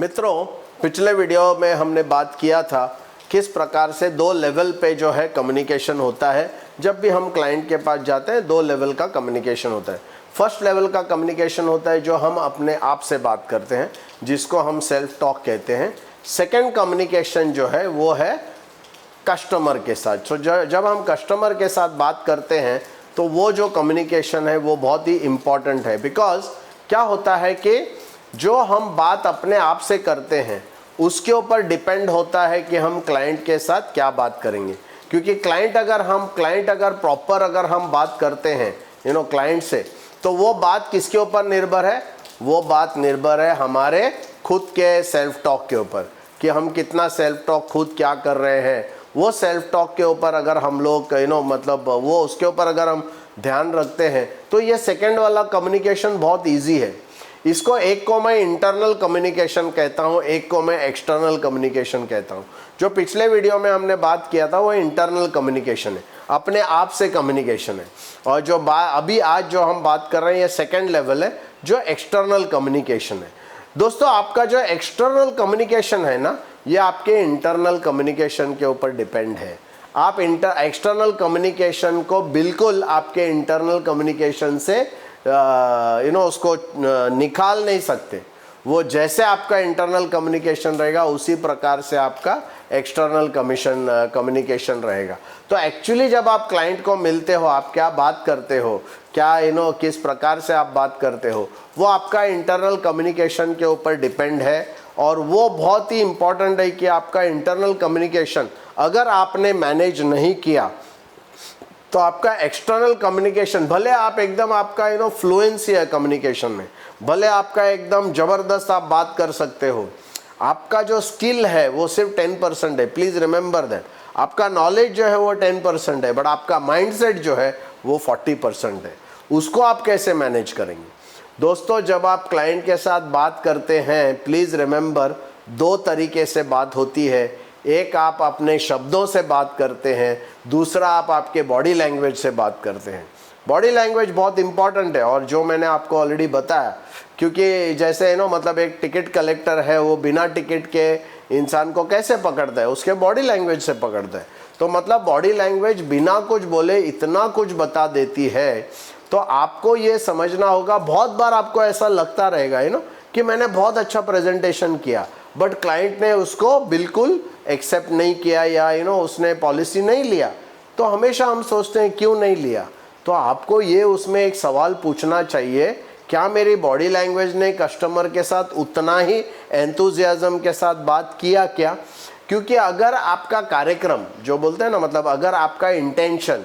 मित्रों, पिछले वीडियो में हमने बात किया था किस प्रकार से दो लेवल पे जो है कम्युनिकेशन होता है। जब भी हम क्लाइंट के पास जाते हैं दो लेवल का कम्युनिकेशन होता है। फर्स्ट लेवल का कम्युनिकेशन होता है जो हम अपने आप से बात करते हैं, जिसको हम सेल्फ टॉक कहते हैं। सेकंड कम्युनिकेशन जो है वो है कस्टमर के साथ। तो जब हम कस्टमर के साथ बात करते हैं तो वो जो कम्युनिकेशन है वो बहुत ही इम्पॉर्टेंट है। बिकॉज क्या होता है कि जो हम बात अपने आप से करते हैं उसके ऊपर डिपेंड होता है कि हम क्लाइंट के साथ क्या बात करेंगे। क्योंकि क्लाइंट अगर प्रॉपर अगर हम बात करते हैं क्लाइंट से, तो वो बात किसके ऊपर निर्भर है? वो बात निर्भर है हमारे खुद के सेल्फ टॉक के ऊपर, कि हम कितना सेल्फ टॉक खुद क्या कर रहे हैं। वो सेल्फ टॉक के ऊपर अगर हम लोग मतलब वो उसके ऊपर अगर हम ध्यान रखते हैं तो ये सेकंड वाला कम्युनिकेशन बहुत इजी है। इसको एक को मैं इंटरनल कम्युनिकेशन कहता हूँ, एक को मैं एक्सटर्नल कम्युनिकेशन कहता हूँ। जो पिछले वीडियो में हमने बात किया था वो इंटरनल कम्युनिकेशन है, अपने आप से कम्युनिकेशन है। और जो अभी आज जो हम बात कर रहे हैं ये सेकंड लेवल है जो एक्सटर्नल कम्युनिकेशन है। दोस्तों, आपका जो एक्सटर्नल कम्युनिकेशन है ना, ये आपके इंटरनल कम्युनिकेशन के ऊपर डिपेंड है। आप एक्सटर्नल कम्युनिकेशन को बिल्कुल आपके इंटरनल कम्युनिकेशन से उसको निकाल नहीं सकते। वो जैसे आपका इंटरनल कम्युनिकेशन रहेगा उसी प्रकार से आपका एक्सटर्नल कम्युनिकेशन रहेगा। तो एक्चुअली जब आप क्लाइंट को मिलते हो, आप क्या बात करते हो, क्या किस प्रकार से आप बात करते हो, वो आपका इंटरनल कम्युनिकेशन के ऊपर डिपेंड है। और वो बहुत ही इंपॉर्टेंट है कि आपका इंटरनल कम्युनिकेशन अगर आपने मैनेज नहीं किया तो आपका एक्सटर्नल कम्युनिकेशन, भले आप एकदम आपका फ्लुएंसी है कम्युनिकेशन में, भले आपका एकदम ज़बरदस्त आप बात कर सकते हो, आपका जो स्किल है वो सिर्फ 10% है। Please remember that. आपका नॉलेज जो है वो 10% है, बट आपका माइंडसेट जो है वो 40% है। उसको आप कैसे मैनेज करेंगे? दोस्तों, जब आप क्लाइंट के साथ बात करते हैं, प्लीज़ रिमेंबर, दो तरीके से बात होती है। एक आप अपने शब्दों से बात करते हैं, दूसरा आप आपके बॉडी लैंग्वेज से बात करते हैं। बॉडी लैंग्वेज बहुत इंपॉर्टेंट है, और जो मैंने आपको ऑलरेडी बताया, क्योंकि जैसे मतलब एक टिकट कलेक्टर है, वो बिना टिकट के इंसान को कैसे पकड़ता है? उसके बॉडी लैंग्वेज से पकड़ता है। तो मतलब बॉडी लैंग्वेज बिना कुछ बोले इतना कुछ बता देती है। तो आपको ये समझना होगा, बहुत बार आपको ऐसा लगता रहेगा कि मैंने बहुत अच्छा प्रेजेंटेशन किया, बट क्लाइंट ने उसको बिल्कुल एक्सेप्ट नहीं किया, या उसने पॉलिसी नहीं लिया। तो हमेशा हम सोचते हैं क्यों नहीं लिया। तो आपको ये उसमें एक सवाल पूछना चाहिए, क्या मेरी बॉडी लैंग्वेज ने कस्टमर के साथ उतना ही एंथुजियाज्म के साथ बात किया क्या? क्योंकि अगर आपका कार्यक्रम जो बोलते हैं ना, मतलब अगर आपका इंटेंशन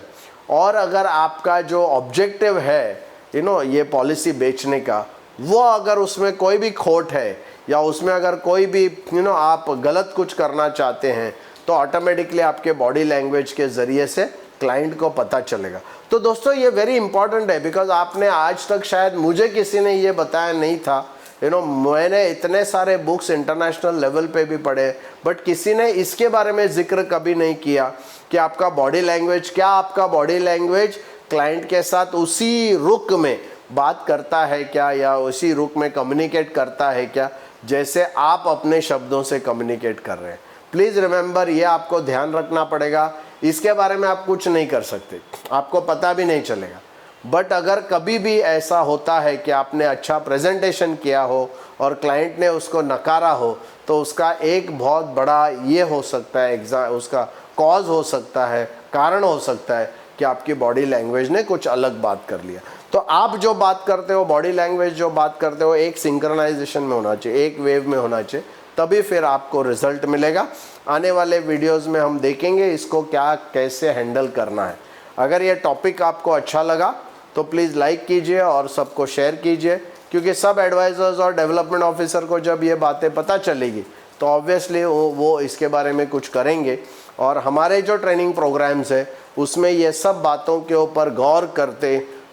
और अगर आपका जो ऑब्जेक्टिव है ये पॉलिसी बेचने का, वो अगर उसमें कोई भी खोट है, या उसमें अगर कोई भी आप गलत कुछ करना चाहते हैं, तो ऑटोमेटिकली आपके बॉडी लैंग्वेज के ज़रिए से क्लाइंट को पता चलेगा। तो दोस्तों, ये वेरी इंपॉर्टेंट है। बिकॉज आपने आज तक शायद मुझे किसी ने ये बताया नहीं था। मैंने इतने सारे बुक्स इंटरनेशनल लेवल पे भी पढ़े, बट किसी ने इसके बारे में जिक्र कभी नहीं किया कि आपका बॉडी लैंग्वेज, क्या आपका बॉडी लैंग्वेज क्लाइंट के साथ उसी रुख में बात करता है क्या, या उसी रुख में कम्युनिकेट करता है क्या जैसे आप अपने शब्दों से कम्युनिकेट कर रहे हैं। प्लीज़ रिमेंबर, ये आपको ध्यान रखना पड़ेगा। इसके बारे में आप कुछ नहीं कर सकते, आपको पता भी नहीं चलेगा। बट अगर कभी भी ऐसा होता है कि आपने अच्छा प्रेजेंटेशन किया हो और क्लाइंट ने उसको नकारा हो, तो उसका एक बहुत बड़ा ये हो सकता है, उसका कॉज हो सकता है, कारण हो सकता है कि आपकी बॉडी लैंग्वेज ने कुछ अलग बात कर लिया। तो आप जो बात करते हो, बॉडी लैंग्वेज जो बात करते हो, एक सिंक्रोनाइजेशन में होना चाहिए, एक वेव में होना चाहिए, तभी फिर आपको रिजल्ट मिलेगा। आने वाले वीडियोस में हम देखेंगे इसको क्या कैसे हैंडल करना है। अगर ये टॉपिक आपको अच्छा लगा तो प्लीज़ लाइक कीजिए और सबको शेयर कीजिए, क्योंकि सब एडवाइज़र्स और डेवलपमेंट ऑफिसर को जब ये बातें पता चलेगी तो ऑब्वियसली वो इसके बारे में कुछ करेंगे। और हमारे जो ट्रेनिंग प्रोग्राम्स है उसमें ये सब बातों के ऊपर गौर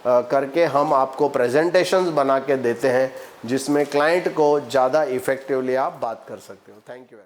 करके हम आपको प्रेजेंटेशंस बना के देते हैं, जिसमें क्लाइंट को ज़्यादा इफ़ेक्टिवली आप बात कर सकते हो। Thank you.